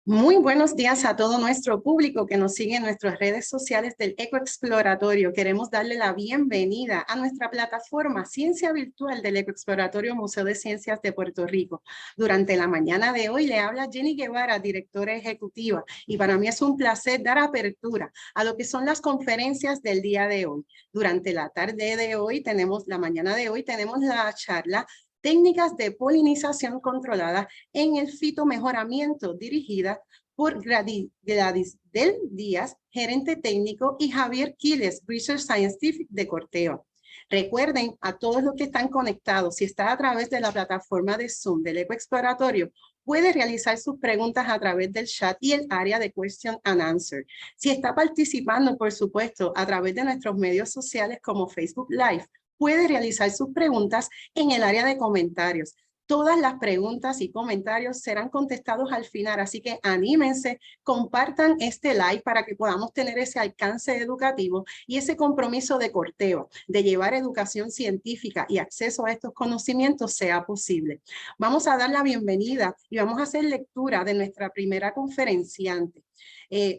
Muy buenos días a todo nuestro público que nos sigue en nuestras redes sociales del Ecoexploratorio. Queremos darle la bienvenida a nuestra plataforma Ciencia Virtual del Ecoexploratorio Museo de Ciencias de Puerto Rico. Durante la mañana de hoy le habla Jenny Guevara, directora ejecutiva, y para mí es un placer dar apertura a lo que son las conferencias del día de hoy. Durante la tarde de hoy la mañana de hoy tenemos la charla Técnicas de polinización controlada en el fitomejoramiento, dirigida por Gladys del Díaz, gerente técnico, y Javier Quiles, Research Scientific de Corteva. Recuerden a todos los que están conectados, si está a través de la plataforma de Zoom del Ecoexploratorio, puede realizar sus preguntas a través del chat y el área de Question and Answer. Si está participando, por supuesto, a través de nuestros medios sociales como Facebook Live, puede realizar sus preguntas en el área de comentarios. Todas las preguntas y comentarios serán contestados al final, así que anímense, compartan este live para que podamos tener ese alcance educativo y ese compromiso de Corteva, de llevar educación científica y acceso a estos conocimientos sea posible. Vamos a dar la bienvenida y vamos a hacer lectura de nuestra primera conferenciante.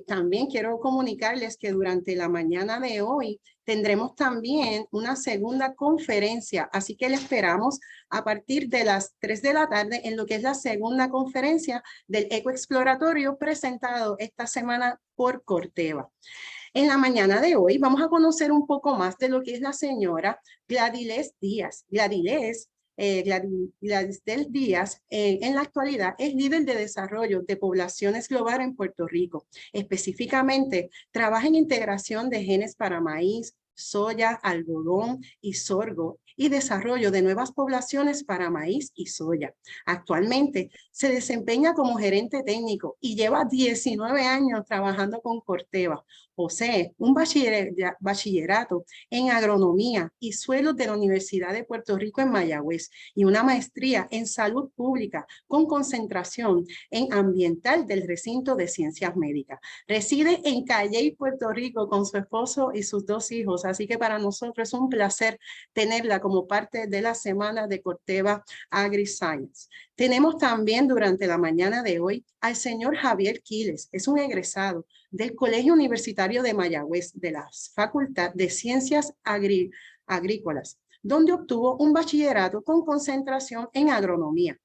También quiero comunicarles que durante la mañana de hoy tendremos también una segunda conferencia, así que le esperamos a partir de las 3 de la tarde en lo que es la segunda conferencia del Ecoexploratorio presentado esta semana por Corteva. En la mañana de hoy vamos a conocer un poco más de lo que es la señora Gladys Díaz. Gladys del Díaz, en la actualidad es líder de desarrollo de poblaciones global en Puerto Rico. Específicamente, trabaja en integración de genes para maíz, soya, algodón y sorgo y desarrollo de nuevas poblaciones para maíz y soya. Actualmente se desempeña como gerente técnico y lleva 19 años trabajando con Corteva. Posee un bachillerato en agronomía y suelos de la Universidad de Puerto Rico en Mayagüez y una maestría en salud pública con concentración en ambiental del recinto de ciencias médicas. Reside en Calley, Puerto Rico, con su esposo y sus 2 hijos, así que para nosotros es un placer tenerla como parte de la semana de Corteva AgriScience. Tenemos también durante la mañana de hoy al señor Javier Quiles, es un egresado del Colegio Universitario de Mayagüez de la Facultad de Ciencias Agrícolas, donde obtuvo un bachillerato con concentración en agronomía.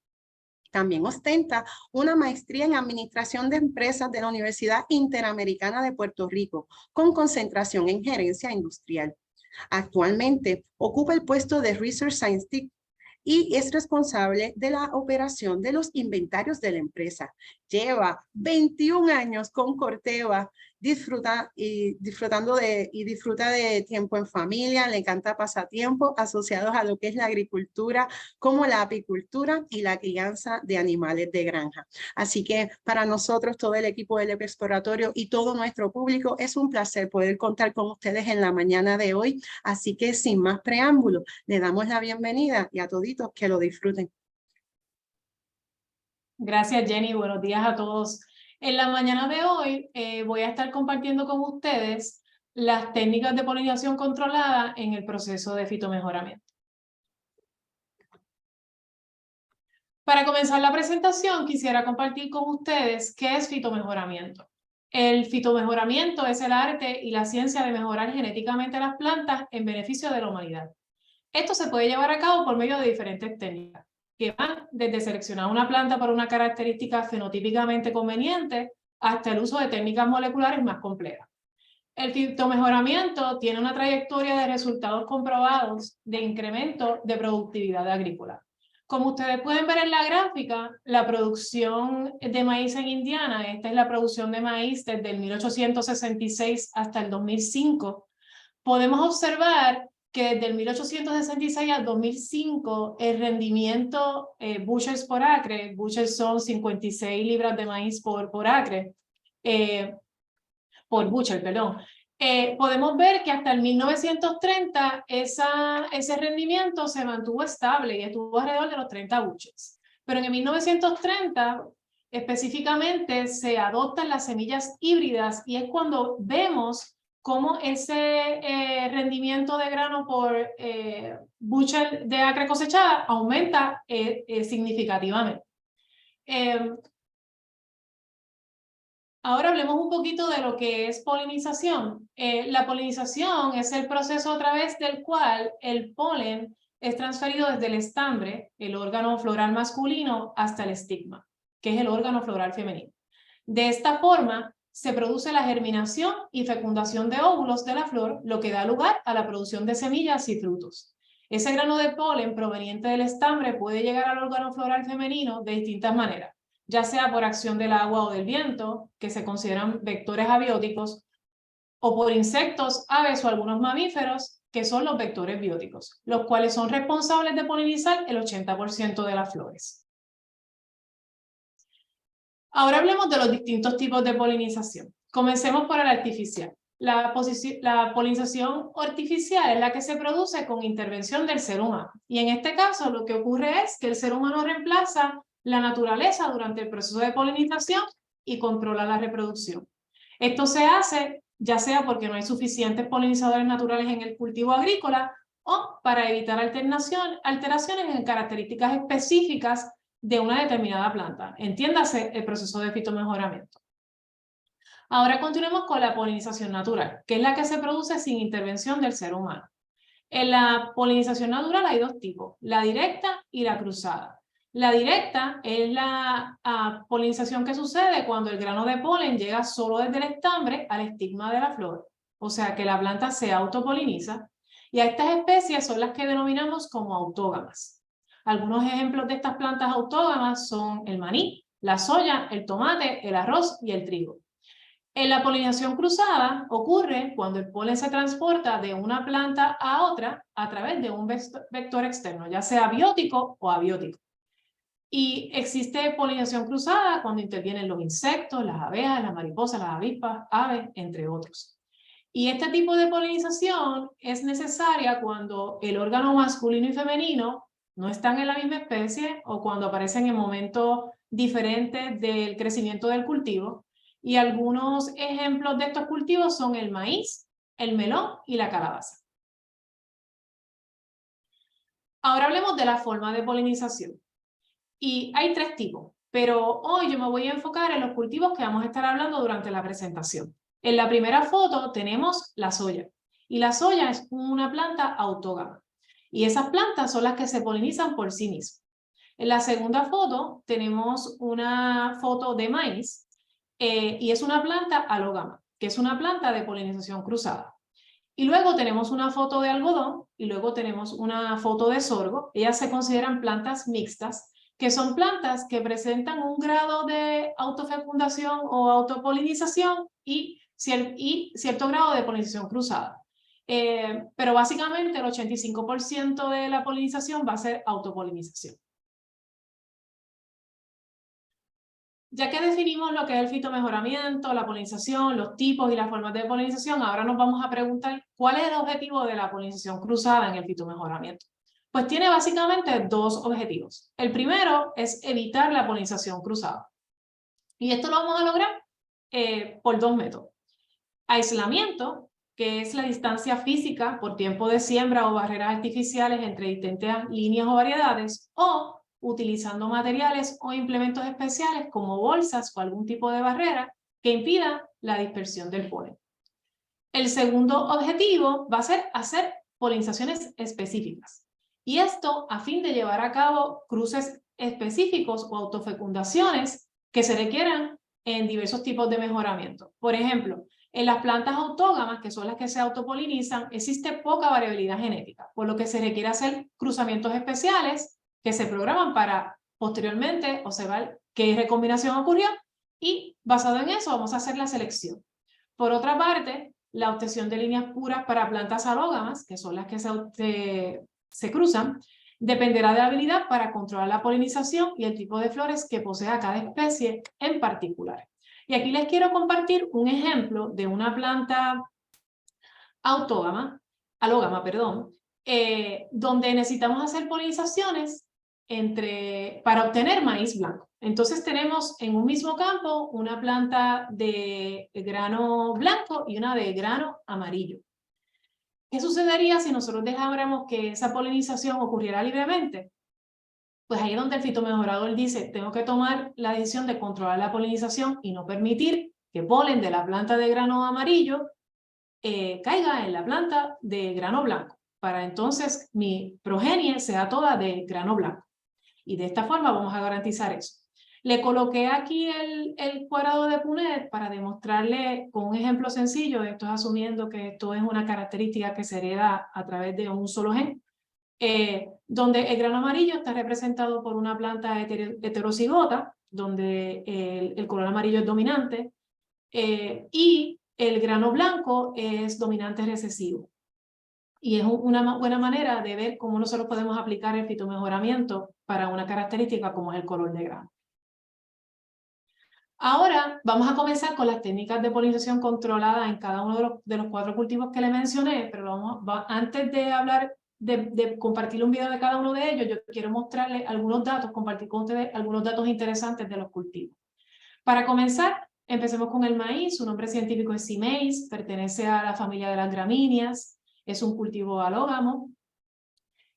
También ostenta una maestría en Administración de Empresas de la Universidad Interamericana de Puerto Rico, con concentración en Gerencia Industrial. Actualmente ocupa el puesto de Research Scientific y es responsable de la operación de los inventarios de la empresa. Lleva 21 años con Corteva, disfruta de tiempo en familia, le encanta pasatiempos asociados a lo que es la agricultura, como la apicultura y la crianza de animales de granja. Así que para nosotros, todo el equipo del Ecoexploratorio y todo nuestro público, es un placer poder contar con ustedes en la mañana de hoy. Así que sin más preámbulos, le damos la bienvenida y a toditos que lo disfruten. Gracias, Jenny. Buenos días a todos. En la mañana de hoy voy a estar compartiendo con ustedes las técnicas de polinización controlada en el proceso de fitomejoramiento. Para comenzar la presentación, quisiera compartir con ustedes qué es fitomejoramiento. El fitomejoramiento es el arte y la ciencia de mejorar genéticamente las plantas en beneficio de la humanidad. Esto se puede llevar a cabo por medio de diferentes técnicas, que van desde seleccionar una planta para una característica fenotípicamente conveniente hasta el uso de técnicas moleculares más complejas. El fitomejoramiento tiene una trayectoria de resultados comprobados de incremento de productividad agrícola. Como ustedes pueden ver en la gráfica, la producción de maíz en Indiana, esta es la producción de maíz desde el 1866 hasta el 2005, podemos observar que desde el 1866 al 2005 el rendimiento bushels por acre, bushels son 56 libras de maíz por acre, por bushel, perdón. Podemos ver que hasta el 1930 ese rendimiento se mantuvo estable y estuvo alrededor de los 30 bushels. Pero en el 1930 específicamente se adoptan las semillas híbridas y es cuando vemos cómo ese rendimiento de grano por bushel de acre cosechada aumenta significativamente. Ahora hablemos un poquito de lo que es polinización. La polinización es el proceso a través del cual el polen es transferido desde el estambre, el órgano floral masculino, hasta el estigma, que es el órgano floral femenino. De esta forma, se produce la germinación y fecundación de óvulos de la flor, lo que da lugar a la producción de semillas y frutos. Ese grano de polen proveniente del estambre puede llegar al órgano floral femenino de distintas maneras, ya sea por acción del agua o del viento, que se consideran vectores abióticos, o por insectos, aves o algunos mamíferos, que son los vectores bióticos, los cuales son responsables de polinizar el 80% de las flores. Ahora hablemos de los distintos tipos de polinización. Comencemos por el artificial. La polinización artificial es la que se produce con intervención del ser humano. Y en este caso lo que ocurre es que el ser humano reemplaza la naturaleza durante el proceso de polinización y controla la reproducción. Esto se hace ya sea porque no hay suficientes polinizadores naturales en el cultivo agrícola o para evitar alteraciones en características específicas de una determinada planta. Entiéndase el proceso de fitomejoramiento. Ahora continuemos con la polinización natural, que es la que se produce sin intervención del ser humano. En la polinización natural hay dos tipos, la directa y la cruzada. La directa es la polinización que sucede cuando el grano de polen llega solo desde el estambre al estigma de la flor, o sea que la planta se autopoliniza, y a estas especies son las que denominamos como autógamas. Algunos ejemplos de estas plantas autógamas son el maní, la soya, el tomate, el arroz y el trigo. En la polinización cruzada ocurre cuando el polen se transporta de una planta a otra a través de un vector externo, ya sea biótico o abiótico. Y existe polinización cruzada cuando intervienen los insectos, las abejas, las mariposas, las avispas, aves, entre otros. Y este tipo de polinización es necesaria cuando el órgano masculino y femenino no están en la misma especie o cuando aparecen en momentos diferentes del crecimiento del cultivo. Y algunos ejemplos de estos cultivos son el maíz, el melón y la calabaza. Ahora hablemos de la forma de polinización. Y hay tres tipos, pero hoy yo me voy a enfocar en los cultivos que vamos a estar hablando durante la presentación. En la primera foto tenemos la soya, y la soya es una planta autógama, y esas plantas son las que se polinizan por sí mismas. En la segunda foto tenemos una foto de maíz, y es una planta alógama, que es una planta de polinización cruzada. Y luego tenemos una foto de algodón, y luego tenemos una foto de sorgo. Ellas se consideran plantas mixtas, que son plantas que presentan un grado de autofecundación o autopolinización y cierto grado de polinización cruzada. Pero básicamente el 85% de la polinización va a ser autopolinización. Ya que definimos lo que es el fitomejoramiento, la polinización, los tipos y las formas de polinización, ahora nos vamos a preguntar cuál es el objetivo de la polinización cruzada en el fitomejoramiento. Pues tiene básicamente dos objetivos. El primero es evitar la polinización cruzada. Y esto lo vamos a lograr por dos métodos. Aislamiento, que es la distancia física por tiempo de siembra o barreras artificiales entre distintas líneas o variedades, o utilizando materiales o implementos especiales como bolsas o algún tipo de barrera que impida la dispersión del polen. El segundo objetivo va a ser hacer polinizaciones específicas. Y esto a fin de llevar a cabo cruces específicos o autofecundaciones que se requieran en diversos tipos de mejoramiento. Por ejemplo, en las plantas autógamas, que son las que se autopolinizan, existe poca variabilidad genética, por lo que se requiere hacer cruzamientos especiales que se programan para posteriormente observar qué recombinación ocurrió y basado en eso vamos a hacer la selección. Por otra parte, la obtención de líneas puras para plantas alógamas, que son las que se cruzan, dependerá de la habilidad para controlar la polinización y el tipo de flores que posea cada especie en particular. Y aquí les quiero compartir un ejemplo de una planta alógama, donde necesitamos hacer polinizaciones para obtener maíz blanco. Entonces tenemos en un mismo campo una planta de grano blanco y una de grano amarillo. ¿Qué sucedería si nosotros dejáramos que esa polinización ocurriera libremente? Pues ahí es donde el fitomejorador dice, tengo que tomar la decisión de controlar la polinización y no permitir que polen de la planta de grano amarillo caiga en la planta de grano blanco, para entonces mi progenie sea toda de grano blanco. Y de esta forma vamos a garantizar eso. Le coloqué aquí el cuadrado de Punnett para demostrarle con un ejemplo sencillo, esto es asumiendo que esto es una característica que se hereda a través de un solo gen, donde el grano amarillo está representado por una planta heterocigota, donde el color amarillo es dominante, y el grano blanco es dominante recesivo. Y es una buena manera de ver cómo nosotros podemos aplicar el fitomejoramiento para una característica como es el color de grano. Ahora vamos a comenzar con las técnicas de polinización controlada en cada uno de los 4 cultivos que le mencioné, pero antes de hablar de compartir un video de cada uno de ellos, yo quiero mostrarles algunos datos, compartir con ustedes algunos datos interesantes de los cultivos. Para comenzar, empecemos con el maíz. Su nombre científico es C-Maize, pertenece a la familia de las gramíneas, es un cultivo alógamo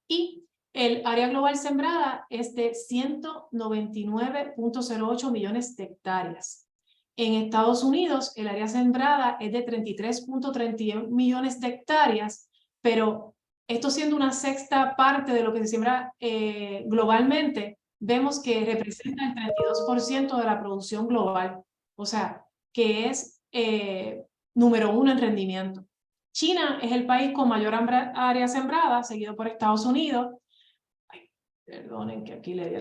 y el área global sembrada es de 199.08 millones de hectáreas. En Estados Unidos, el área sembrada es de 33.31 millones de hectáreas, pero esto siendo una sexta parte de lo que se siembra globalmente, vemos que representa el 32% de la producción global, o sea, que es número 1 en rendimiento. China es el país con mayor área sembrada, seguido por Estados Unidos. Ay, perdonen que aquí le di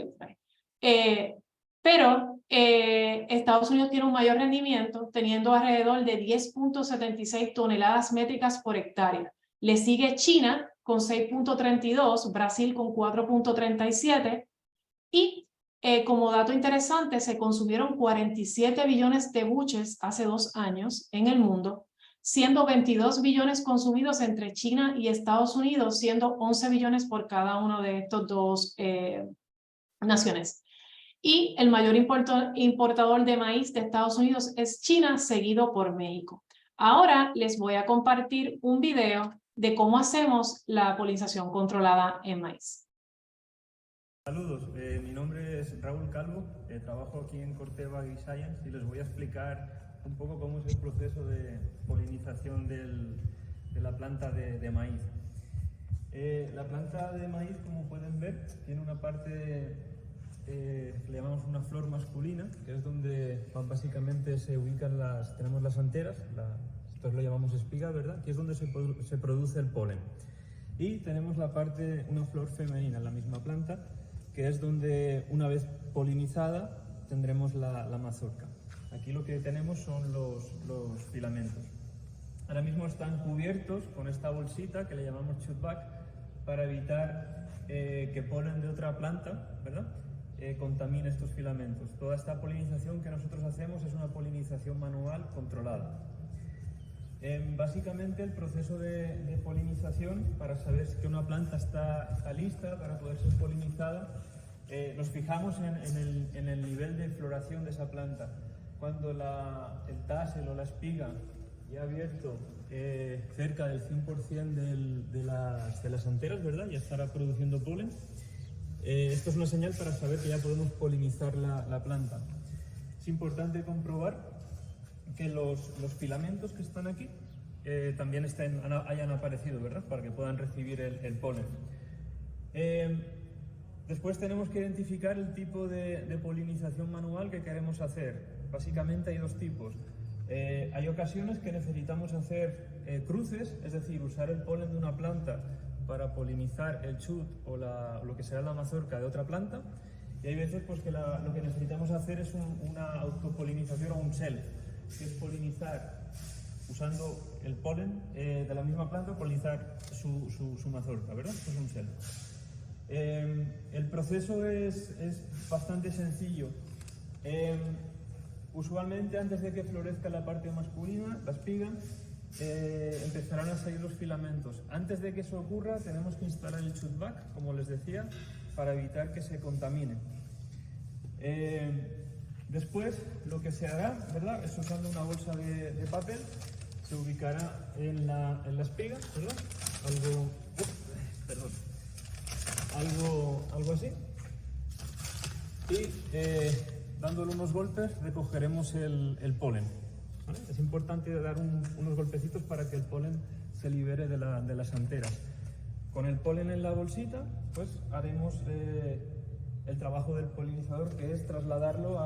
el... pero Estados Unidos tiene un mayor rendimiento, teniendo alrededor de 10.76 toneladas métricas por hectárea. Le sigue China con 6.32, Brasil con 4.37 y como dato interesante, se consumieron 47 billones de buches hace 2 años en el mundo, siendo 22 billones consumidos entre China y Estados Unidos, siendo 11 billones por cada uno de estos dos naciones. Y el mayor importador de maíz de Estados Unidos es China, seguido por México. Ahora les voy a compartir un video de cómo hacemos la polinización controlada en maíz. Saludos, mi nombre es Raúl Calvo, trabajo aquí en Corteva AgriScience y les voy a explicar un poco cómo es el proceso de polinización de la planta de maíz. La planta de maíz, como pueden ver, tiene una parte que le llamamos una flor masculina, que es donde básicamente se ubican tenemos las anteras, nosotros lo llamamos espiga, ¿verdad? Que es donde se produce el polen. Y tenemos una flor femenina en la misma planta, que es donde, una vez polinizada, tendremos la mazorca. Aquí lo que tenemos son los filamentos. Ahora mismo están cubiertos con esta bolsita que le llamamos chutback para evitar que polen de otra planta, ¿verdad?, contamine estos filamentos. Toda esta polinización que nosotros hacemos es una polinización manual controlada. Básicamente el proceso de polinización, para saber que una planta está lista para poder ser polinizada, nos fijamos en el nivel de floración de esa planta. Cuando el tassel o la espiga ya ha abierto cerca del 100% de las anteras, ¿verdad?, ya estará produciendo polen. Esto es una señal para saber que ya podemos polinizar la planta. Es importante comprobar que los filamentos que están aquí también hayan aparecido, ¿verdad?, para que puedan recibir el polen. Después tenemos que identificar el tipo de polinización manual que queremos hacer. Básicamente hay 2 tipos. Hay ocasiones que necesitamos hacer cruces, es decir, usar el polen de una planta para polinizar el chut o lo que será la mazorca de otra planta, y hay veces pues, que lo que necesitamos hacer es una autopolinización o un self, que es polinizar usando el polen de la misma planta, polinizar su mazorca, ¿verdad? Esto es un self. El proceso es bastante sencillo. Usualmente antes de que florezca la parte masculina, la espiga, empezarán a salir los filamentos. Antes de que eso ocurra tenemos que instalar el chutback, como les decía, para evitar que se contamine. Después lo que se hará, ¿verdad?, es usando una bolsa de papel, se ubicará en la espiga, ¿verdad?, algo así, y dándole unos golpes recogeremos el polen. ¿vale? Es importante dar unos golpecitos para que el polen se libere de las anteras. Con el polen en la bolsita, pues haremos el trabajo del polinizador, que es trasladarlo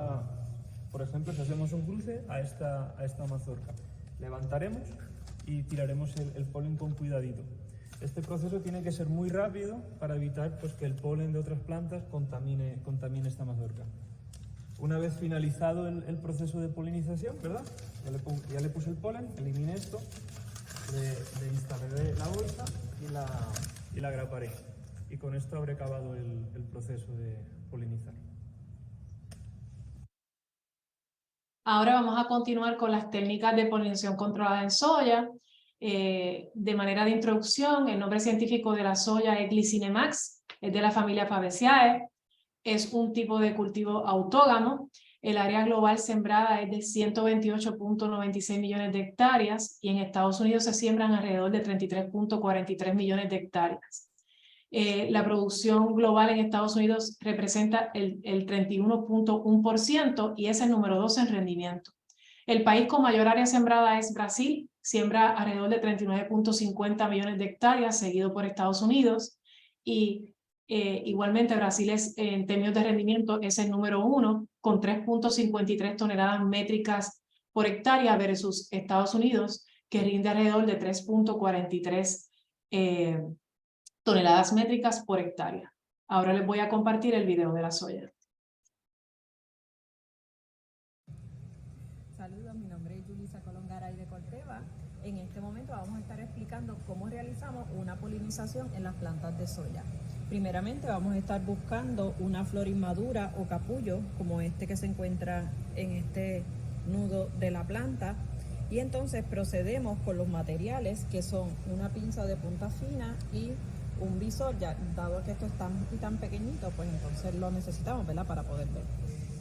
por ejemplo, si hacemos un cruce, a esta mazorca. Levantaremos y tiraremos el polen con cuidadito. Este proceso tiene que ser muy rápido para evitar pues, que el polen de otras plantas contamine esta mazorca. Una vez finalizado el proceso de polinización, ¿verdad? Ya le puse el polen, eliminé esto, le instalaré la bolsa y la agraparé. Y con esto habré acabado el proceso de polinizar. Ahora vamos a continuar con las técnicas de polinización controlada en soya. De manera de introducción, el nombre científico de la soya es Glycinemax, es de la familia Fabaceae, es un tipo de cultivo autógamo. El área global sembrada es de 128.96 millones de hectáreas y en Estados Unidos se siembran alrededor de 33.43 millones de hectáreas. La producción global en Estados Unidos representa el 31.1% y es el número 2 en rendimiento. El país con mayor área sembrada es Brasil, siembra alrededor de 39.50 millones de hectáreas, seguido por Estados Unidos. Y igualmente Brasil en términos de rendimiento es el número 1, con 3.53 toneladas métricas por hectárea versus Estados Unidos, que rinde alrededor de 3.43 toneladas métricas por hectárea. Ahora les voy a compartir el video de la soya. Saludos, mi nombre es Yulisa Colongaray de Corteva. En este momento vamos a estar explicando cómo realizamos una polinización en las plantas de soya. Primeramente vamos a estar buscando una flor inmadura o capullo, como este que se encuentra en este nudo de la planta. Y entonces procedemos con los materiales, que son una pinza de punta fina y un visor. Ya dado que esto es tan pequeñito, pues entonces lo necesitamos, ¿verdad?, para poder ver.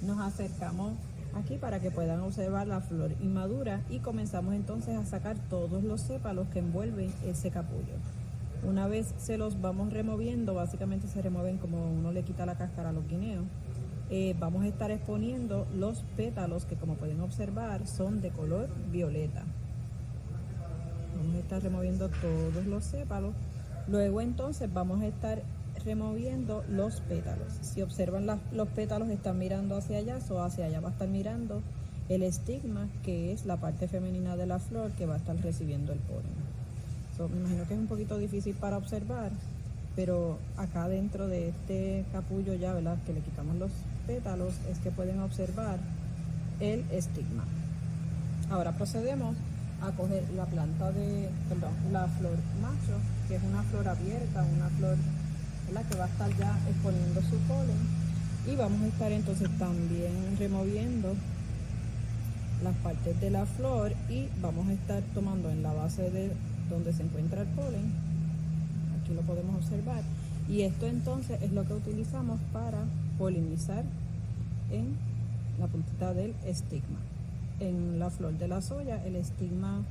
Nos acercamos aquí para que puedan observar la flor inmadura y comenzamos entonces a sacar todos los sépalos que envuelven ese capullo. Una vez se los vamos removiendo, básicamente se remueven como uno le quita la cáscara a los guineos, vamos a estar exponiendo los pétalos, que como pueden observar son de color violeta. Vamos a estar removiendo todos los sépalos. Luego entonces vamos a estar removiendo los pétalos. Si observan, los pétalos están mirando hacia allá, o hacia allá va a estar mirando el estigma, que es la parte femenina de la flor que va a estar recibiendo el polen. Me imagino que es un poquito difícil para observar, pero acá dentro de este capullo ya, ¿verdad?, que le quitamos los pétalos, es que pueden observar el estigma. Ahora procedemos a coger la la flor macho, que es una flor abierta, una flor, ¿verdad?, que va a estar ya exponiendo su polen, y vamos a estar entonces también removiendo las partes de la flor y vamos a estar tomando en la base de donde se encuentra el polen. Aquí lo podemos observar, y esto entonces es lo que utilizamos para polinizar en la puntita del estigma. En la flor de la soya el estigma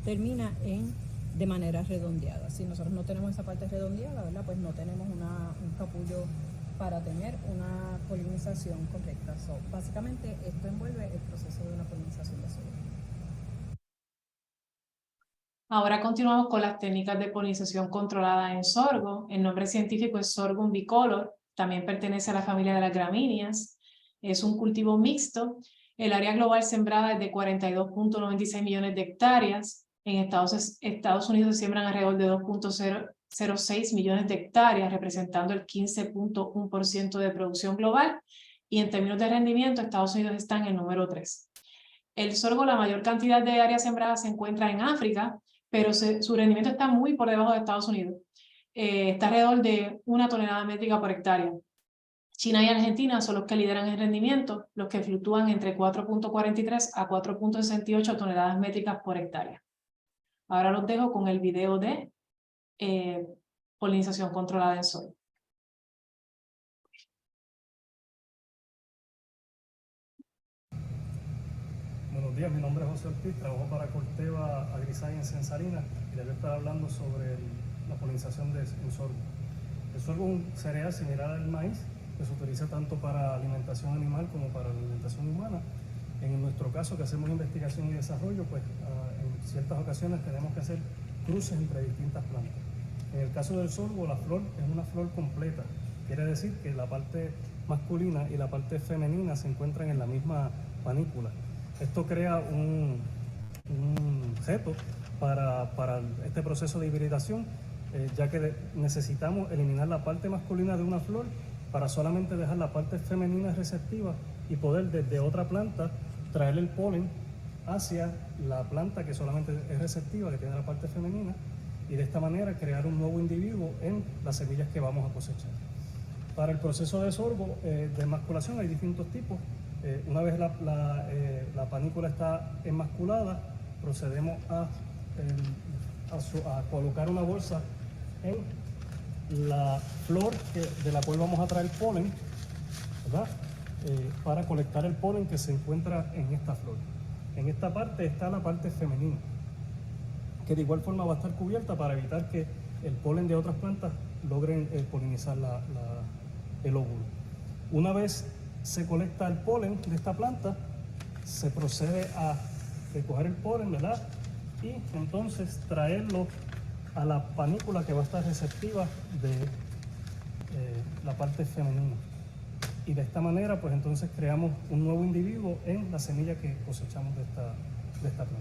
termina de manera redondeada. Si nosotros no tenemos esa parte redondeada, ¿verdad?, pues no tenemos un capullo para tener una polinización correcta. Básicamente esto envuelve el proceso de una polinización de soya. Ahora continuamos con las técnicas de polinización controlada en sorgo. El nombre científico es Sorghum bicolor, también pertenece a la familia de las gramíneas. Es un cultivo mixto. El área global sembrada es de 42.96 millones de hectáreas. En Estados Unidos se siembran alrededor de 2.006 millones de hectáreas, representando el 15.1% de producción global. Y en términos de rendimiento, Estados Unidos está en el número 3. El sorgo, la mayor cantidad de área sembrada se encuentra en África, pero su rendimiento está muy por debajo de Estados Unidos. Está alrededor de 1 tonelada métrica por hectárea. China y Argentina son los que lideran el rendimiento, los que fluctúan entre 4.43 a 4.68 toneladas métricas por hectárea. Ahora los dejo con el video de polinización controlada en soya. Buenos días, mi nombre es José Ortiz, trabajo para Corteva AgriScience en Salinas y les voy a estar hablando sobre la polinización en sorgo. El sorgo es un cereal similar al maíz que se utiliza tanto para alimentación animal como para la alimentación humana. En nuestro caso, que hacemos investigación y desarrollo, pues en ciertas ocasiones tenemos que hacer cruces entre distintas plantas. En el caso del sorgo, la flor es una flor completa. Quiere decir que la parte masculina y la parte femenina se encuentran en la misma panícula. Esto crea un reto para este proceso de hibridación, ya que necesitamos eliminar la parte masculina de una flor para solamente dejar la parte femenina receptiva y poder desde otra planta traer el polen hacia la planta que solamente es receptiva, que tiene la parte femenina, y de esta manera crear un nuevo individuo en las semillas que vamos a cosechar. Para el proceso de sorgo de emasculación hay distintos tipos. Una vez la panícula está enmasculada, procedemos a colocar una bolsa en la flor de la cual vamos a traer polen, ¿verdad? Para colectar el polen que se encuentra en esta flor. En esta parte está la parte femenina, que de igual forma va a estar cubierta para evitar que el polen de otras plantas logren polinizar el óvulo. Una vez se colecta el polen de esta planta, se procede a recoger el polen, ¿verdad? Y entonces traerlo a la panícula que va a estar receptiva de la parte femenina. Y de esta manera, pues entonces creamos un nuevo individuo en la semilla que cosechamos de esta planta.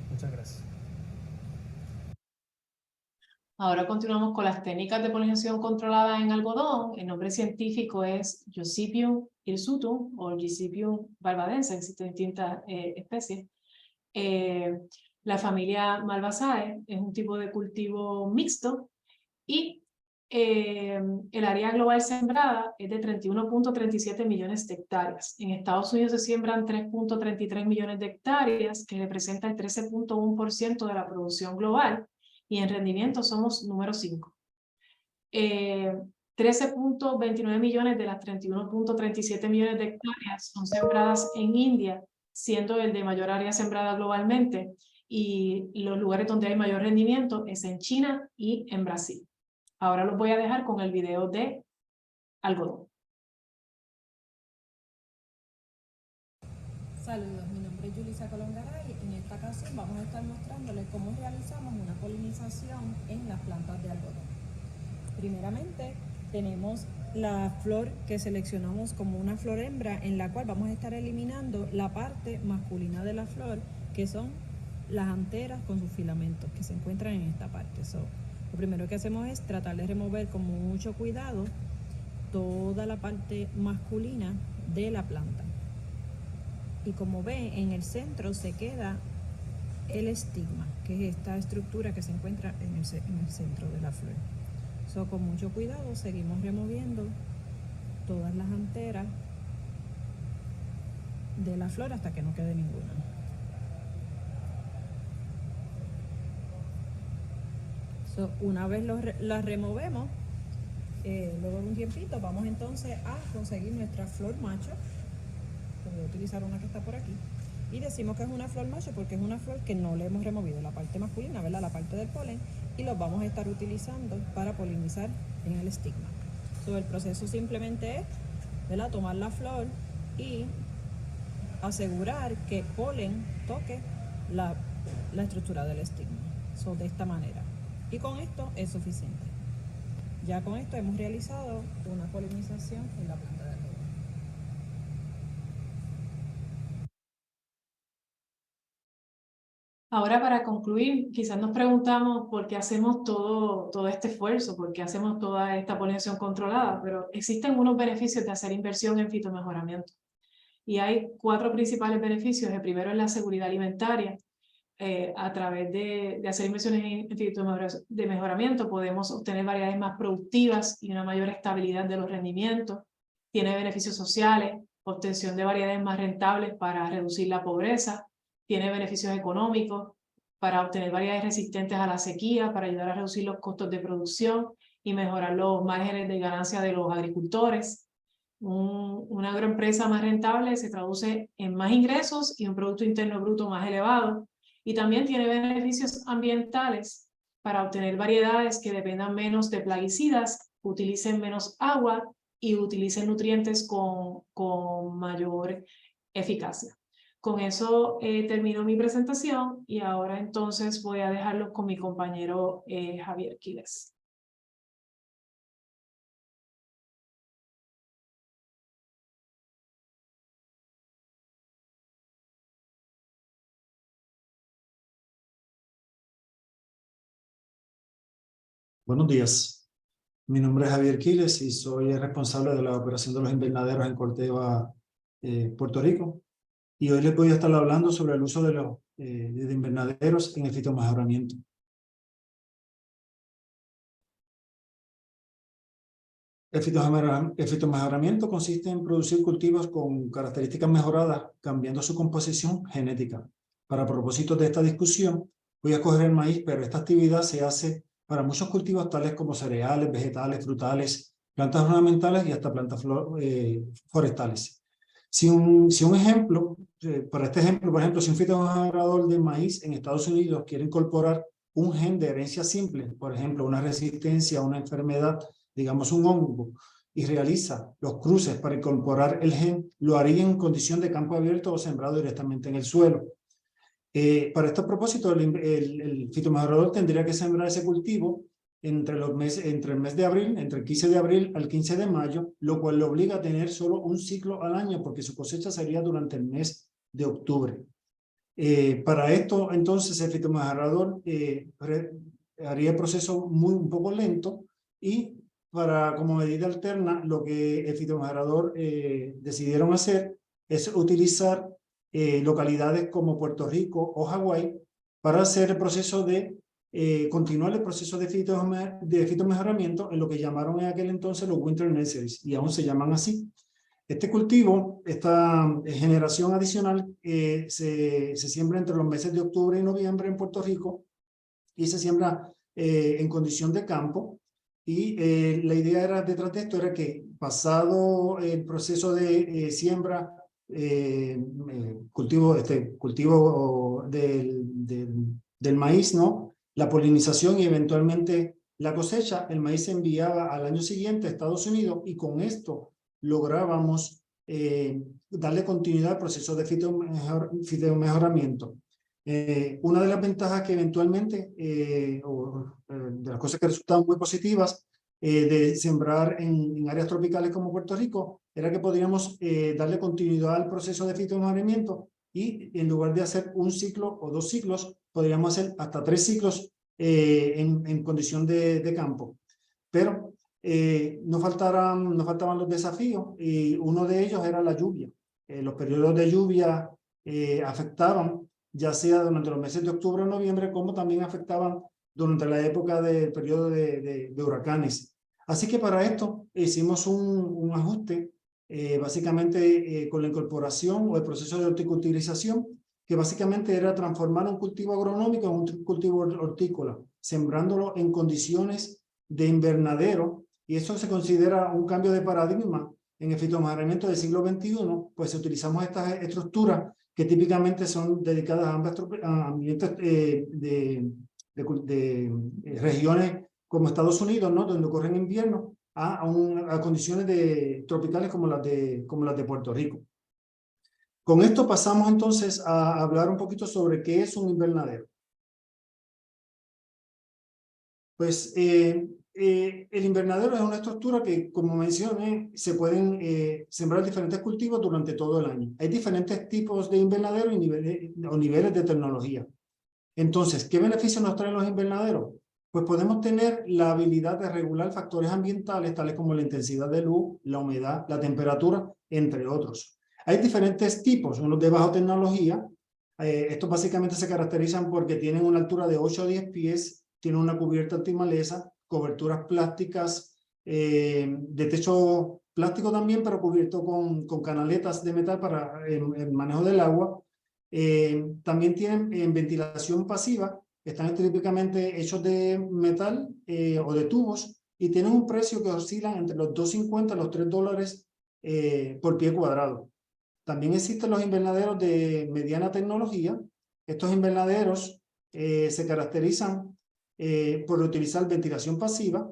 Muchas gracias. Ahora continuamos con las técnicas de polinización controlada en algodón. El nombre científico es Gossypium hirsutum o Gossypium barbadense, existen distintas especies. La familia Malvaceae es un tipo de cultivo mixto y el área global sembrada es de 31.37 millones de hectáreas. En Estados Unidos se siembran 3.33 millones de hectáreas, que representa el 13.1% de la producción global, y en rendimiento somos número 5. 13.29 millones de las 31.37 millones de hectáreas son sembradas en India, siendo el de mayor área sembrada globalmente, y los lugares donde hay mayor rendimiento es en China y en Brasil. Ahora los voy a dejar con el video de algodón. Saludos, mi nombre es Yulisa Colongaray. En esta ocasión vamos a estar mostrándoles cómo realizamos una polinización en las plantas de algodón. Primeramente, tenemos la flor que seleccionamos como una flor hembra, en la cual vamos a estar eliminando la parte masculina de la flor, que son las anteras con sus filamentos que se encuentran en esta parte. Lo primero que hacemos es tratar de remover con mucho cuidado toda la parte masculina de la planta. Y como ven, en el centro se queda el estigma, que es esta estructura que se encuentra en el centro de la flor. Con mucho cuidado seguimos removiendo todas las anteras de la flor hasta que no quede ninguna. Una vez las removemos, luego de un tiempito vamos entonces a conseguir nuestra flor macho. Voy a utilizar una que está por aquí. Y decimos que es una flor macho porque es una flor que no le hemos removido la parte masculina, ¿verdad? La parte del polen, y los vamos a estar utilizando para polinizar en el estigma. El proceso simplemente es, ¿verdad?, tomar la flor y asegurar que el polen toque la estructura del estigma. De esta manera. Y con esto es suficiente. Ya con esto hemos realizado una polinización en la planta de algodón. Ahora, para concluir, quizás nos preguntamos por qué hacemos todo este esfuerzo, por qué hacemos toda esta polinización controlada, pero existen unos beneficios de hacer inversión en fitomejoramiento. Y hay 4 principales beneficios. El primero es la seguridad alimentaria. A través de hacer inversiones en fitomejoramiento de mejoramiento podemos obtener variedades más productivas y una mayor estabilidad de los rendimientos. Tiene beneficios sociales, obtención de variedades más rentables para reducir la pobreza. Tiene beneficios económicos para obtener variedades resistentes a la sequía, para ayudar a reducir los costos de producción y mejorar los márgenes de ganancia de los agricultores. Una agroempresa más rentable se traduce en más ingresos y un Producto Interno Bruto más elevado. Y también tiene beneficios ambientales para obtener variedades que dependan menos de plaguicidas, utilicen menos agua y utilicen nutrientes con mayor eficacia. Con eso termino mi presentación y ahora entonces voy a dejarlo con mi compañero Javier Quiles. Buenos días, mi nombre es Javier Quiles y soy el responsable de la operación de los invernaderos en Corteva, Puerto Rico. Y hoy les voy a estar hablando sobre el uso de los de invernaderos en el fitomejoramiento. El fitomejoramiento consiste en producir cultivos con características mejoradas, cambiando su composición genética. Para propósitos de esta discusión, voy a escoger el maíz, pero esta actividad se hace para muchos cultivos tales como cereales, vegetales, frutales, plantas ornamentales y hasta plantas forestales. Si un ejemplo, para este ejemplo, por ejemplo, si un fitomejorador de maíz en Estados Unidos quiere incorporar un gen de herencia simple, por ejemplo, una resistencia a una enfermedad, digamos un hongo, y realiza los cruces para incorporar el gen, lo haría en condición de campo abierto o sembrado directamente en el suelo. Para estos propósitos, el fitomejorador tendría que sembrar ese cultivo entre el mes de abril, entre el 15 de abril al 15 de mayo, lo cual le obliga a tener solo un ciclo al año, porque su cosecha sería durante el mes de octubre. Para esto, entonces, el fitomejorador haría el proceso un poco lento y como medida alterna, lo que el fitomejorador decidieron hacer es utilizar localidades como Puerto Rico o Hawái para hacer el proceso de continuar el proceso de fitomejoramiento en lo que llamaron en aquel entonces los winter nurseries, y aún se llaman así. Este cultivo, esta generación adicional, se siembra entre los meses de octubre y noviembre en Puerto Rico y se siembra en condición de campo. Y la idea detrás de esto era que, pasado el proceso de siembra, cultivo del maíz, ¿no? La polinización y eventualmente la cosecha, el maíz se enviaba al año siguiente a Estados Unidos, y con esto lográbamos darle continuidad al proceso de fitomejoramiento. Una de las ventajas que eventualmente, de las cosas que resultaban muy positivas de sembrar en áreas tropicales como Puerto Rico, era que podríamos darle continuidad al proceso de fitomejoramiento, y en lugar de hacer un ciclo o 2 ciclos, podríamos hacer hasta 3 ciclos en condición de campo. Pero no faltaban los desafíos, y uno de ellos era la lluvia. Los periodos de lluvia afectaban, ya sea durante los meses de octubre o noviembre, como también afectaban durante la época del periodo de huracanes. Así que para esto hicimos un ajuste, básicamente con la incorporación o el proceso de horticulturización, que básicamente era transformar un cultivo agronómico en un cultivo hortícola, sembrándolo en condiciones de invernadero, y eso se considera un cambio de paradigma en el fitomejoramiento del siglo XXI, pues utilizamos estas estructuras que típicamente son dedicadas a ambientes de regiones como Estados Unidos, ¿no? Donde ocurren invierno, a condiciones tropicales como las de Puerto Rico. Con esto pasamos entonces a hablar un poquito sobre qué es un invernadero. Pues el invernadero es una estructura que, como mencioné, se pueden sembrar diferentes cultivos durante todo el año. Hay diferentes tipos de invernadero y niveles de tecnología. Entonces, ¿qué beneficios nos traen los invernaderos? Pues podemos tener la habilidad de regular factores ambientales, tales como la intensidad de luz, la humedad, la temperatura, entre otros. Hay diferentes tipos, unos de baja tecnología. Estos básicamente se caracterizan porque tienen una altura de 8 a 10 pies, tienen una cubierta antimaleza, coberturas plásticas, de techo plástico también, pero cubierto con canaletas de metal para el manejo del agua. También tienen ventilación pasiva, están típicamente hechos de metal o de tubos, y tienen un precio que oscila entre los $2.50 a los $3 por pie cuadrado. También existen los invernaderos de mediana tecnología. Estos invernaderos se caracterizan por utilizar ventilación pasiva.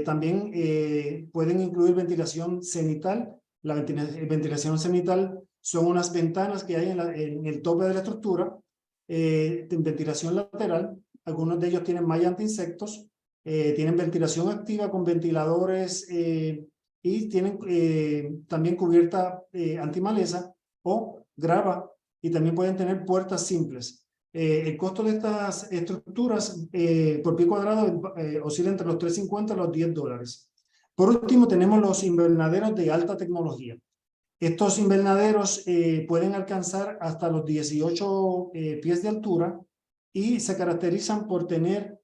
También pueden incluir ventilación cenital. La ventilación cenital son unas ventanas que hay en el tope de la estructura, de ventilación lateral. Algunos de ellos tienen malla anti-insectos, tienen ventilación activa con ventiladores y tienen también cubierta antimaleza o grava, y también pueden tener puertas simples. El costo de estas estructuras por pie cuadrado oscila entre los $3.50 a los $10. Por último, tenemos los invernaderos de alta tecnología. Estos invernaderos pueden alcanzar hasta los 18 pies de altura y se caracterizan por tener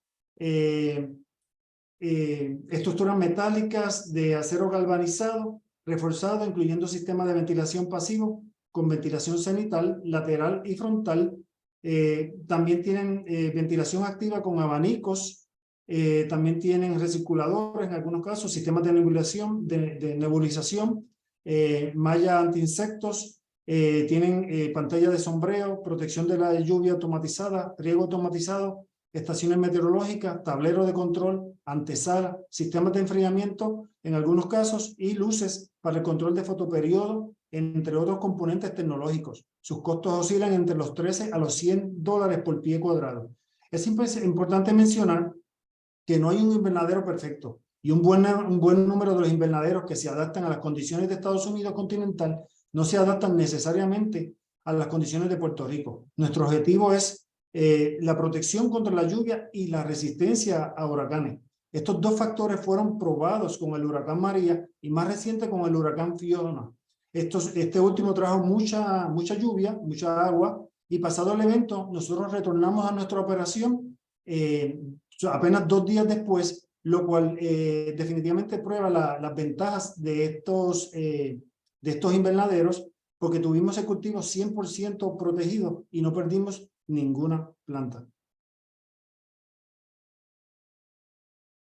estructuras metálicas de acero galvanizado, reforzado, incluyendo sistemas de ventilación pasivo con ventilación cenital, lateral y frontal. También tienen ventilación activa con abanicos, también tienen recirculadores en algunos casos, sistemas de nebulización, malla anti-insectos, tienen pantalla de sombreo, protección de la lluvia automatizada, riego automatizado, estaciones meteorológicas, tablero de control, antesala, sistemas de enfriamiento en algunos casos y luces para el control de fotoperiodo, entre otros componentes tecnológicos. Sus costos oscilan entre los $13 a los $100 por pie cuadrado. Es importante mencionar que no hay un invernadero perfecto, y un buen número de los invernaderos que se adaptan a las condiciones de Estados Unidos continental no se adaptan necesariamente a las condiciones de Puerto Rico. Nuestro objetivo es la protección contra la lluvia y la resistencia a huracanes. Estos dos factores fueron probados con el huracán María y más reciente con el huracán Fiona. Este último trajo mucha lluvia, mucha agua, y pasado el evento nosotros retornamos a nuestra operación apenas 2 días después, lo cual definitivamente prueba las ventajas de estos invernaderos, porque tuvimos el cultivo 100% protegido y no perdimos ninguna planta.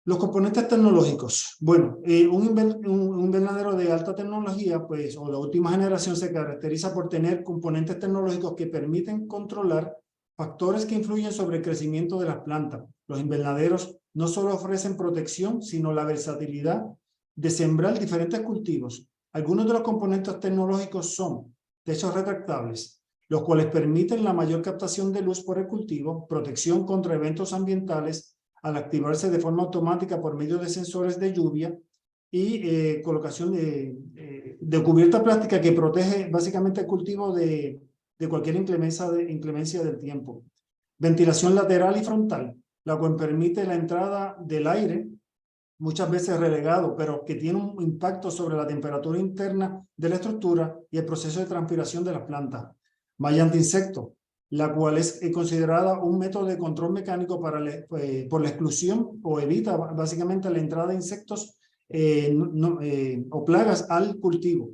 Los componentes tecnológicos. Bueno, un invernadero de alta tecnología, pues, o de última generación, se caracteriza por tener componentes tecnológicos que permiten controlar factores que influyen sobre el crecimiento de las plantas. Los invernaderos no solo ofrecen protección, sino la versatilidad de sembrar diferentes cultivos. Algunos de los componentes tecnológicos son techos retractables, los cuales permiten la mayor captación de luz por el cultivo, protección contra eventos ambientales al activarse de forma automática por medio de sensores de lluvia, y colocación de cubierta plástica que protege básicamente el cultivo de cualquier inclemencia del tiempo. Ventilación lateral y frontal, la cual permite la entrada del aire, muchas veces relegado, pero que tiene un impacto sobre la temperatura interna de la estructura y el proceso de transpiración de las plantas. Malla anti-insecto, la cual es considerada un método de control mecánico por la exclusión o evita básicamente la entrada de insectos o plagas al cultivo.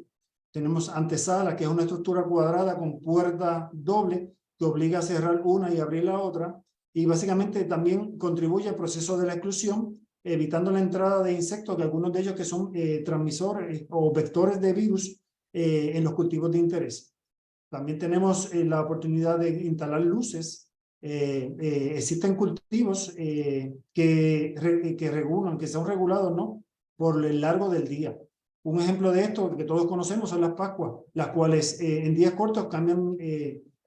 Tenemos antesala, que es una estructura cuadrada con puerta doble que obliga a cerrar una y abrir la otra, y básicamente también contribuye al proceso de la exclusión, evitando la entrada de insectos, que algunos de ellos que son transmisores o vectores de virus en los cultivos de interés. También tenemos la oportunidad de instalar luces. Existen cultivos que regulan, que son regulados, ¿no?, por el largo del día. Un ejemplo de esto que todos conocemos son las Pascuas, las cuales en días cortos cambian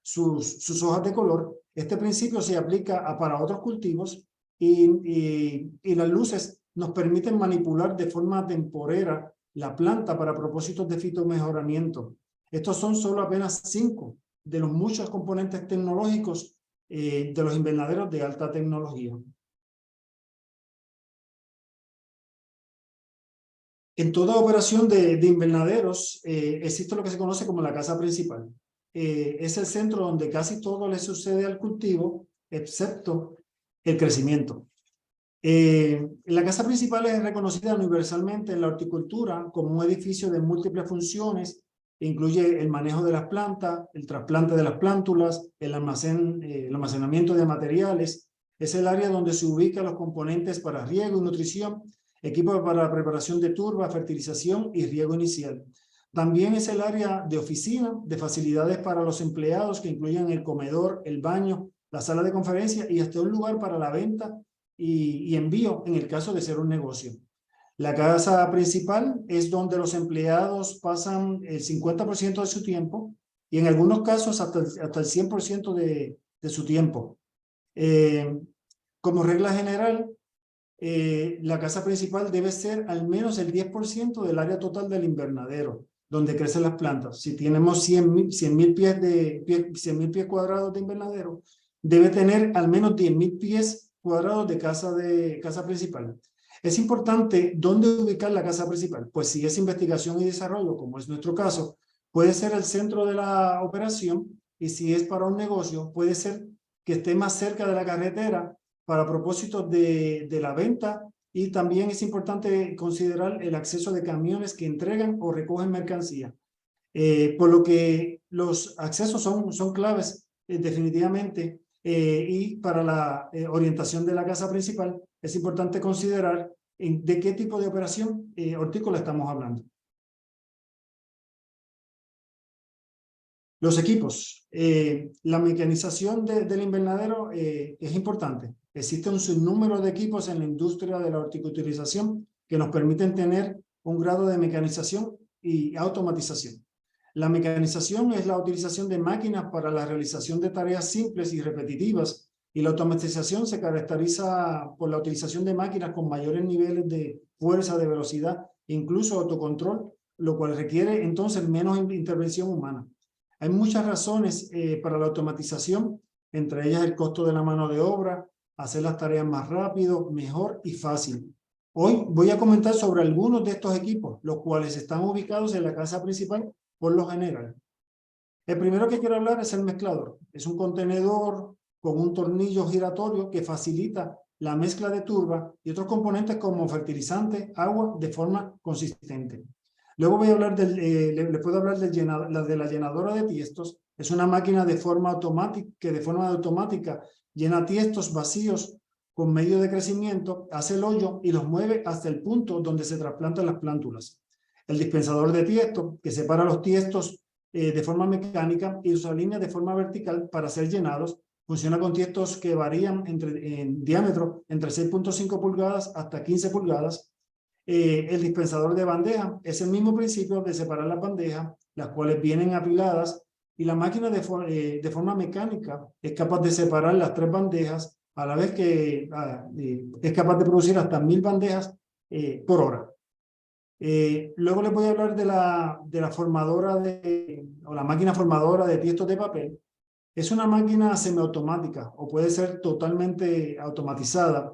sus hojas de color. Este principio se aplica para otros cultivos, y las luces nos permiten manipular de forma temporera la planta para propósitos de fitomejoramiento. Estos son solo apenas 5 de los muchos componentes tecnológicos de los invernaderos de alta tecnología. En toda operación de invernaderos existe lo que se conoce como la casa principal. Es el centro donde casi todo le sucede al cultivo, excepto el crecimiento. La casa principal es reconocida universalmente en la horticultura como un edificio de múltiples funciones. Incluye el manejo de las plantas, el trasplante de las plántulas, el almacenamiento de materiales. Es el área donde se ubican los componentes para riego y nutrición, equipo para la preparación de turba, fertilización y riego inicial. También es el área de oficina, de facilidades para los empleados, que incluyen el comedor, el baño, la sala de conferencia y hasta un lugar para la venta y envío en el caso de ser un negocio. La casa principal es donde los empleados pasan el 50% de su tiempo y en algunos casos hasta el 100% de su tiempo. Como regla general, la casa principal debe ser al menos el 10% del área total del invernadero, donde crecen las plantas. Si tenemos 100,000 pies cuadrados de invernadero, debe tener al menos 10,000 pies cuadrados de casa principal. Es importante dónde ubicar la casa principal. Pues si es investigación y desarrollo, como es nuestro caso, puede ser el centro de la operación, y si es para un negocio, puede ser que esté más cerca de la carretera para propósitos de la venta, y también es importante considerar el acceso de camiones que entregan o recogen mercancía. Por lo que los accesos son claves definitivamente, y para la orientación de la casa principal es importante considerar de qué tipo de operación hortícola estamos hablando. Los equipos. La mecanización del invernadero es importante. Existe un sinnúmero de equipos en la industria de la horticulturización que nos permiten tener un grado de mecanización y automatización. La mecanización es la utilización de máquinas para la realización de tareas simples y repetitivas, y la automatización se caracteriza por la utilización de máquinas con mayores niveles de fuerza, de velocidad, incluso autocontrol, lo cual requiere entonces menos intervención humana. Hay muchas razones para la automatización, entre ellas el costo de la mano de obra, hacer las tareas más rápido, mejor y fácil. Hoy voy a comentar sobre algunos de estos equipos, los cuales están ubicados en la casa principal por lo general. El primero que quiero hablar es el mezclador. Es un contenedor con un tornillo giratorio que facilita la mezcla de turba y otros componentes como fertilizante, agua, de forma consistente. Luego voy a hablar le puedo hablar de la llenadora de tiestos. Es una máquina de forma automática llena tiestos vacíos con medio de crecimiento, hace el hoyo y los mueve hasta el punto donde se trasplantan las plántulas. El dispensador de tiestos, que separa los tiestos de forma mecánica y usa líneas de forma vertical para ser llenados, funciona con tiestos que varían en diámetro entre 6.5 pulgadas hasta 15 pulgadas. El dispensador de bandeja es el mismo principio de separar las bandejas, las cuales vienen apiladas, y la máquina de forma mecánica es capaz de separar las 3 bandejas a la vez que es capaz de producir hasta 1000 bandejas por hora. Luego les voy a hablar de la formadora o la máquina formadora de tiestos de papel. Es una máquina semiautomática o puede ser totalmente automatizada,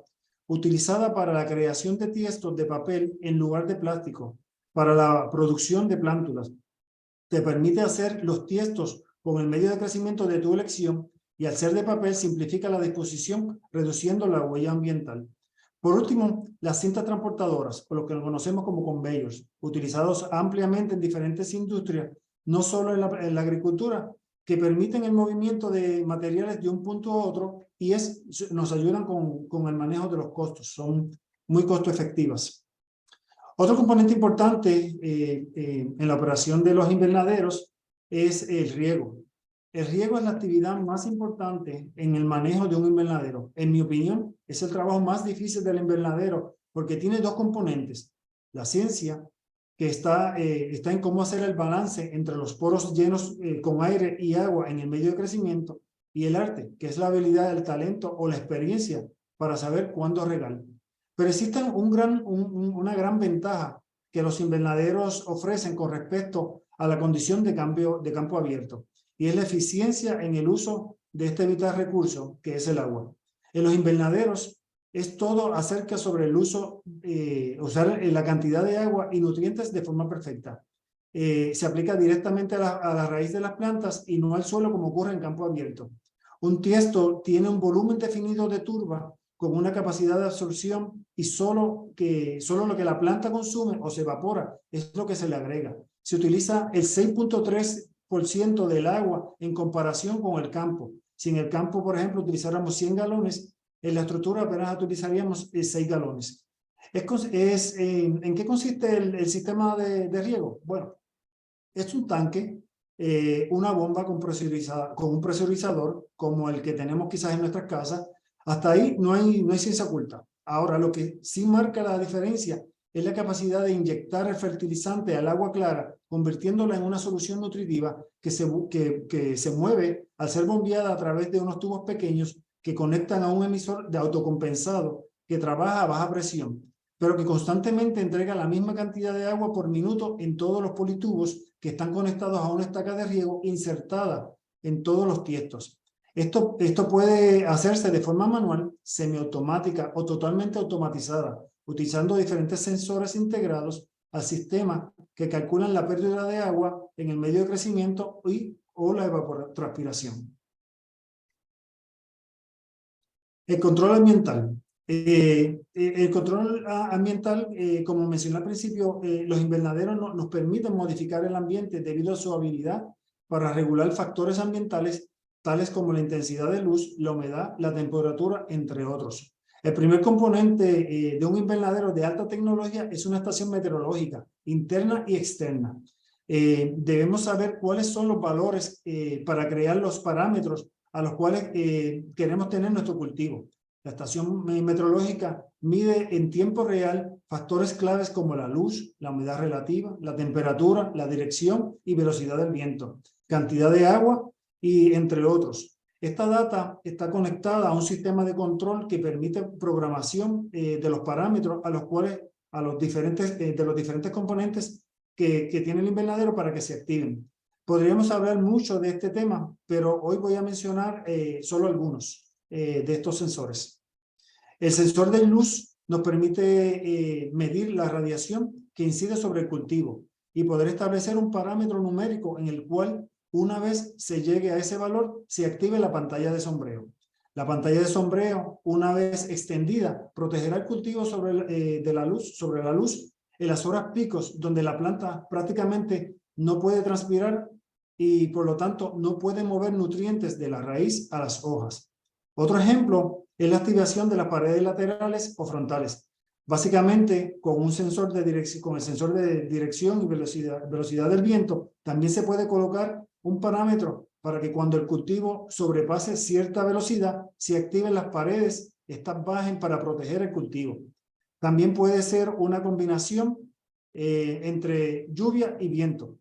utilizada para la creación de tiestos de papel en lugar de plástico, para la producción de plántulas. Te permite hacer los tiestos con el medio de crecimiento de tu elección, y al ser de papel simplifica la disposición, reduciendo la huella ambiental. Por último, las cintas transportadoras, o lo que conocemos como conveyors, utilizados ampliamente en diferentes industrias, no solo en la agricultura, que permiten el movimiento de materiales de un punto a otro y nos ayudan con el manejo de los costos, son muy costo efectivas. Otro componente importante en la operación de los invernaderos es el riego. El riego es la actividad más importante en el manejo de un invernadero. En mi opinión, es el trabajo más difícil del invernadero porque tiene 2 componentes. La ciencia, que está en cómo hacer el balance entre los poros llenos con aire y agua en el medio de crecimiento, y el arte, que es la habilidad, el talento o la experiencia para saber cuándo regar. Pero existe una gran ventaja que los invernaderos ofrecen con respecto a la condición de campo abierto, y es la eficiencia en el uso de este vital recurso que es el agua. En los invernaderos es todo acerca sobre el uso, usar la cantidad de agua y nutrientes de forma perfecta. Se aplica directamente a la raíz de las plantas y no al suelo como ocurre en campo abierto. Un tiesto tiene un volumen definido de turba con una capacidad de absorción y solo lo que la planta consume o se evapora es lo que se le agrega. Se utiliza el 6.3% del agua en comparación con el campo. Si en el campo, por ejemplo, utilizáramos 100 galones, en la estructura apenas utilizaríamos 6 galones. ¿En qué consiste el sistema de riego? Bueno, es un tanque, una bomba con un presurizador, como el que tenemos quizás en nuestras casas. Hasta ahí no hay ciencia oculta. Ahora, lo que sí marca la diferencia es la capacidad de inyectar el fertilizante al agua clara, convirtiéndola en una solución nutritiva que se mueve al ser bombeada a través de unos tubos pequeños que conectan a un emisor de autocompensado que trabaja a baja presión, pero que constantemente entrega la misma cantidad de agua por minuto en todos los politubos que están conectados a una estaca de riego insertada en todos los tiestos. Esto puede hacerse de forma manual, semiautomática o totalmente automatizada, utilizando diferentes sensores integrados al sistema que calculan la pérdida de agua en el medio de crecimiento o la evapotranspiración. El control ambiental. El control ambiental, como mencioné al principio, los invernaderos nos permiten modificar el ambiente debido a su habilidad para regular factores ambientales tales como la intensidad de luz, la humedad, la temperatura, entre otros. El primer componente de un invernadero de alta tecnología es una estación meteorológica, interna y externa. Debemos saber cuáles son los valores para crear los parámetros a los cuales queremos tener nuestro cultivo. La estación meteorológica mide en tiempo real factores claves como la luz, la humedad relativa, la temperatura, la dirección y velocidad del viento, cantidad de agua y entre otros. Esta data está conectada a un sistema de control que permite programación de los parámetros a los diferentes componentes que tiene el invernadero para que se activen. Podríamos hablar mucho de este tema, pero hoy voy a mencionar solo algunos de estos sensores. El sensor de luz nos permite medir la radiación que incide sobre el cultivo y poder establecer un parámetro numérico en el cual, una vez se llegue a ese valor, se active la pantalla de sombreo. La pantalla de sombreo, una vez extendida, protegerá el cultivo sobre la luz en las horas picos, donde la planta prácticamente no puede transpirar y por lo tanto no puede mover nutrientes de la raíz a las hojas. Otro ejemplo es la activación de las paredes laterales o frontales. Básicamente, con el sensor de dirección y velocidad del viento, también se puede colocar un parámetro para que cuando el cultivo sobrepase cierta velocidad, se activen las paredes, estas bajen para proteger el cultivo. También puede ser una combinación entre lluvia y viento.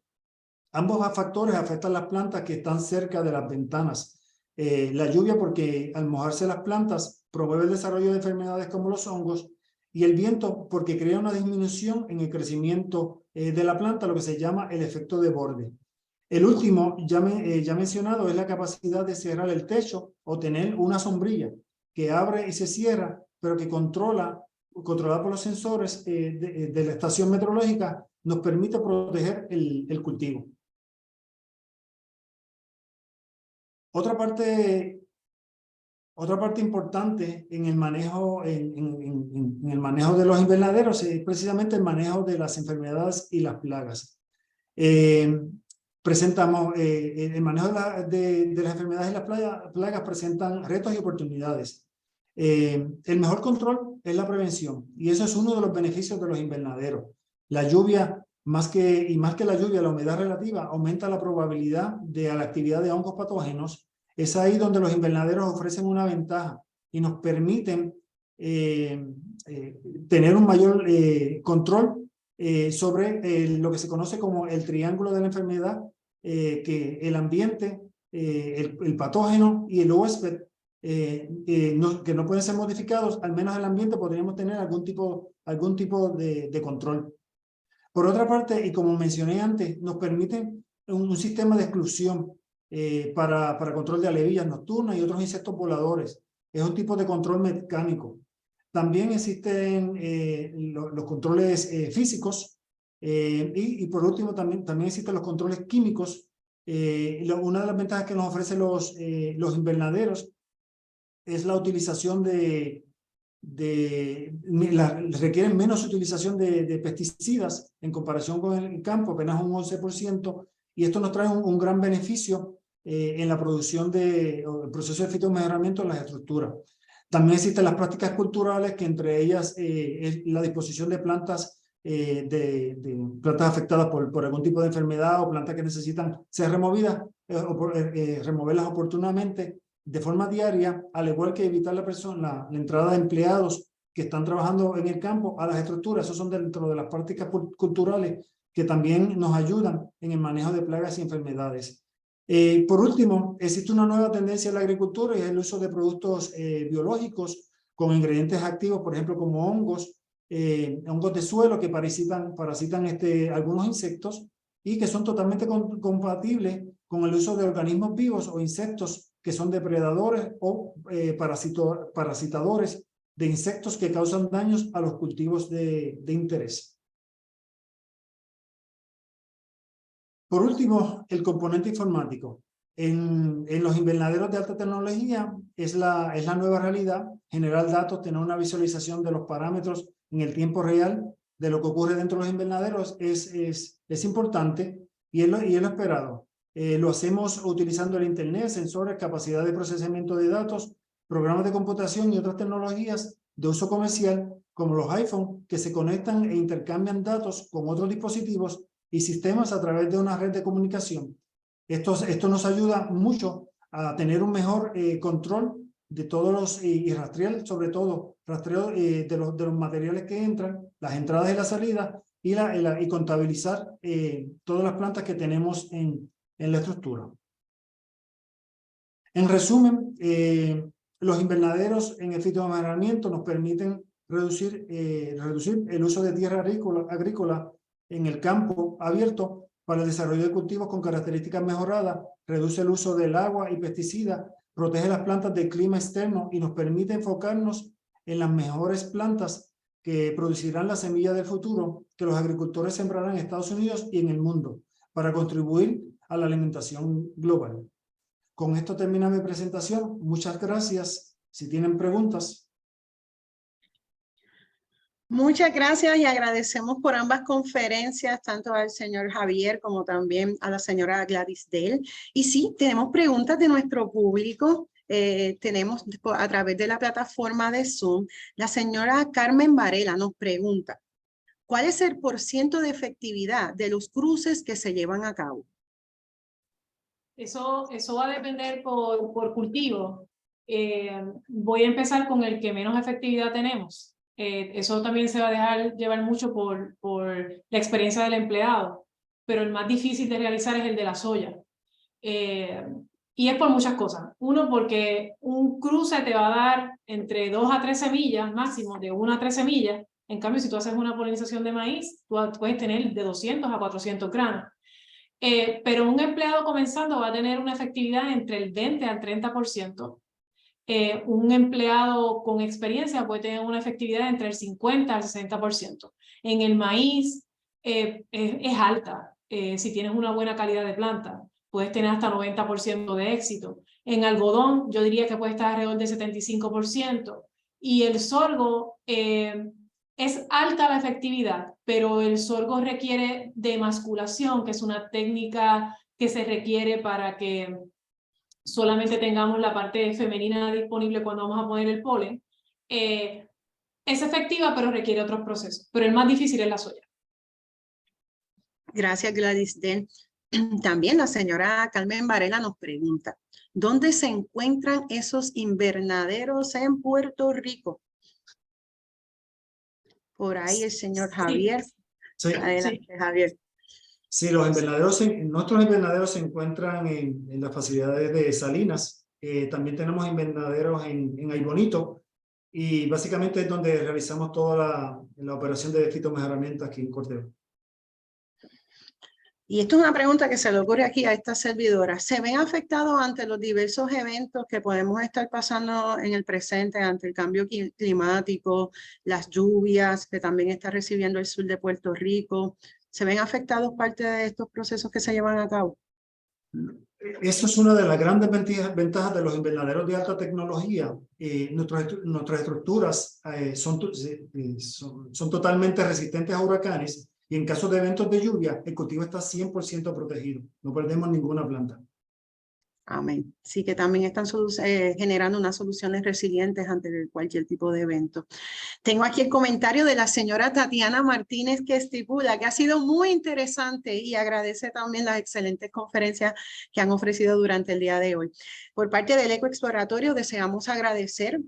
Ambos factores afectan las plantas que están cerca de las ventanas. La lluvia porque al mojarse las plantas promueve el desarrollo de enfermedades como los hongos, y el viento porque crea una disminución en el crecimiento de la planta, lo que se llama el efecto de borde. El último, ya mencionado, es la capacidad de cerrar el techo o tener una sombrilla que abre y se cierra, pero que controlada por los sensores de la estación meteorológica, nos permite proteger el cultivo. Otra parte importante en el manejo, en el manejo de los invernaderos es precisamente el manejo de las enfermedades y las plagas. Presentamos el manejo de las enfermedades y las plagas presentan retos y oportunidades. El mejor control es la prevención, y eso es uno de los beneficios de los invernaderos. La lluvia, más que la lluvia, la humedad relativa aumenta la probabilidad de la actividad de hongos patógenos. Es ahí donde los invernaderos ofrecen una ventaja y nos permiten tener un mayor control sobre lo que se conoce como el triángulo de la enfermedad, que el ambiente, el patógeno y el huésped, que no pueden ser modificados. Al menos en el ambiente podríamos tener algún tipo de control. Por otra parte, y como mencioné antes, nos permite un sistema de exclusión para control de alevillas nocturnas y otros insectos voladores. Es un tipo de control mecánico. También existen los controles físicos y por último también existen los controles químicos. Una de las ventajas que nos ofrecen los invernaderos es la utilización requieren menos utilización de pesticidas en comparación con el campo, apenas un 11%, y esto nos trae un gran beneficio en la producción el proceso de fitomejoramiento en las estructuras. También existen las prácticas culturales, que entre ellas es la disposición de plantas, plantas afectadas por algún tipo de enfermedad o plantas que necesitan ser removidas, removerlas oportunamente de forma diaria, al igual que evitar la entrada de empleados que están trabajando en el campo a las estructuras. Esos son dentro de las prácticas culturales que también nos ayudan en el manejo de plagas y enfermedades. Por último, existe una nueva tendencia en la agricultura y es el uso de productos biológicos con ingredientes activos, por ejemplo, como hongos de suelo que parasitan algunos insectos y que son totalmente compatibles con el uso de organismos vivos o insectos que son depredadores o parasitadores de insectos que causan daños a los cultivos de interés. Por último, el componente informático. En los invernaderos de alta tecnología es la nueva realidad. Generar datos, tener una visualización de los parámetros en el tiempo real de lo que ocurre dentro de los invernaderos es importante y es lo esperado. Lo hacemos utilizando el Internet, sensores, capacidad de procesamiento de datos, programas de computación y otras tecnologías de uso comercial como los iPhone que se conectan e intercambian datos con otros dispositivos y sistemas a través de una red de comunicación. Esto nos ayuda mucho a tener un mejor control de todos los, y rastrear, sobre todo, rastreo de los materiales que entran, las entradas y las salidas, y contabilizar todas las plantas que tenemos en la estructura. En resumen, los invernaderos en el fitomejoramiento nos permiten reducir el uso de tierra agrícola en el campo abierto para el desarrollo de cultivos con características mejoradas, reduce el uso del agua y pesticidas, protege las plantas del clima externo y nos permite enfocarnos en las mejores plantas que producirán la semilla del futuro que los agricultores sembrarán en Estados Unidos y en el mundo para contribuir a la alimentación global. Con esto termina mi presentación. Muchas gracias. Si tienen preguntas. Muchas gracias y agradecemos por ambas conferencias, tanto al señor Javier como también a la señora Gladys Dell. Y sí, tenemos preguntas de nuestro público. Tenemos a través de la plataforma de Zoom, la señora Carmen Varela nos pregunta, ¿cuál es el % de efectividad de los cruces que se llevan a cabo? Eso va a depender por cultivo. Voy a empezar con el que menos efectividad tenemos. Eso también se va a dejar llevar mucho por la experiencia del empleado, pero el más difícil de realizar es el de la soya. Y es por muchas cosas. Uno, porque un cruce te va a dar entre 2 a 3 semillas, máximo de 1 a 3 semillas. En cambio, si tú haces una polinización de maíz, tú puedes tener de 200 a 400 granos. Pero un empleado comenzando va a tener una efectividad entre el 20 al 30%. Un empleado con experiencia puede tener una efectividad entre el 50 al 60%. En el maíz es alta. Si tienes una buena calidad de planta, puedes tener hasta 90% de éxito. En algodón, yo diría que puede estar alrededor del 75%. Y el sorgo es alta la efectividad, pero el sorgo requiere de emasculación, que es una técnica que se requiere para que solamente tengamos la parte femenina disponible cuando vamos a poner el polen. Es efectiva, pero requiere otros procesos. Pero el más difícil es la soya. Gracias, Gladys Dell. También la señora Carmen Varela nos pregunta, ¿dónde se encuentran esos invernaderos en Puerto Rico? Por ahí el señor Javier. Sí. Adelante, sí. Javier. Sí, nuestros invernaderos se encuentran en las facilidades de Salinas. También tenemos invernaderos en Aybonito y básicamente es donde realizamos toda la operación de fitomejoramiento aquí en Corteva. Y esto es una pregunta que se le ocurre aquí a esta servidora. ¿Se ven afectados ante los diversos eventos que podemos estar pasando en el presente ante el cambio climático, las lluvias que también está recibiendo el sur de Puerto Rico? ¿Se ven afectados parte de estos procesos que se llevan a cabo? Eso es una de las grandes ventajas de los invernaderos de alta tecnología. Nuestras estructuras son totalmente resistentes a huracanes. Y en caso de eventos de lluvia, el cultivo está 100% protegido. No perdemos ninguna planta. Amén. Sí, que también están generando unas soluciones resilientes ante cualquier tipo de evento. Tengo aquí el comentario de la señora Tatiana Martínez que estipula que ha sido muy interesante y agradece también las excelentes conferencias que han ofrecido durante el día de hoy. Por parte del Eco Exploratorio deseamos agradecer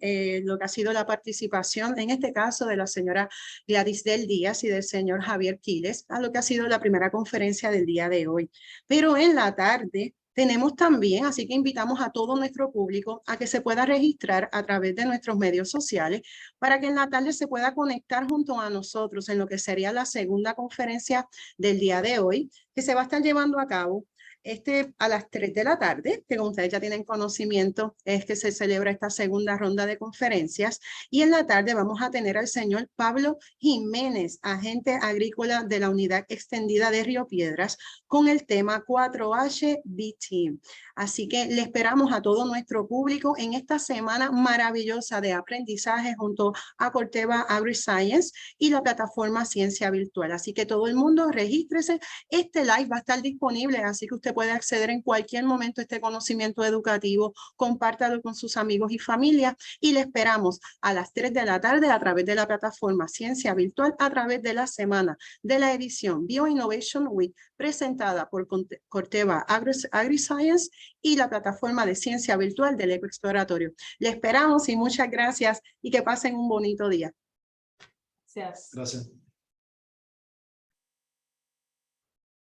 lo que ha sido la participación, en este caso de la señora Gladys del Díaz y del señor Javier Quiles, a lo que ha sido la primera conferencia del día de hoy. Pero en la tarde tenemos también, así que invitamos a todo nuestro público a que se pueda registrar a través de nuestros medios sociales para que en la tarde se pueda conectar junto a nosotros en lo que sería la segunda conferencia del día de hoy, que se va a estar llevando a cabo a las 3 de la tarde, que como ustedes ya tienen conocimiento, es que se celebra esta segunda ronda de conferencias. Y en la tarde vamos a tener al señor Pablo Jiménez, agente agrícola de la Unidad Extendida de Río Piedras, con el tema 4HBT. Así que le esperamos a todo nuestro público en esta semana maravillosa de aprendizaje junto a Corteva AgriScience y la plataforma Ciencia Virtual. Así que todo el mundo regístrese. Este live va a estar disponible, así que usted puede acceder en cualquier momento a este conocimiento educativo. Compártalo con sus amigos y familia y le esperamos a las 3 de la tarde a través de la plataforma Ciencia Virtual, a través de la semana de la edición BioInnovation Week presentada por Corteva AgriScience y la plataforma de Ciencia Virtual del Eco Exploratorio. Le esperamos y muchas gracias y que pasen un bonito día. Gracias. Gracias.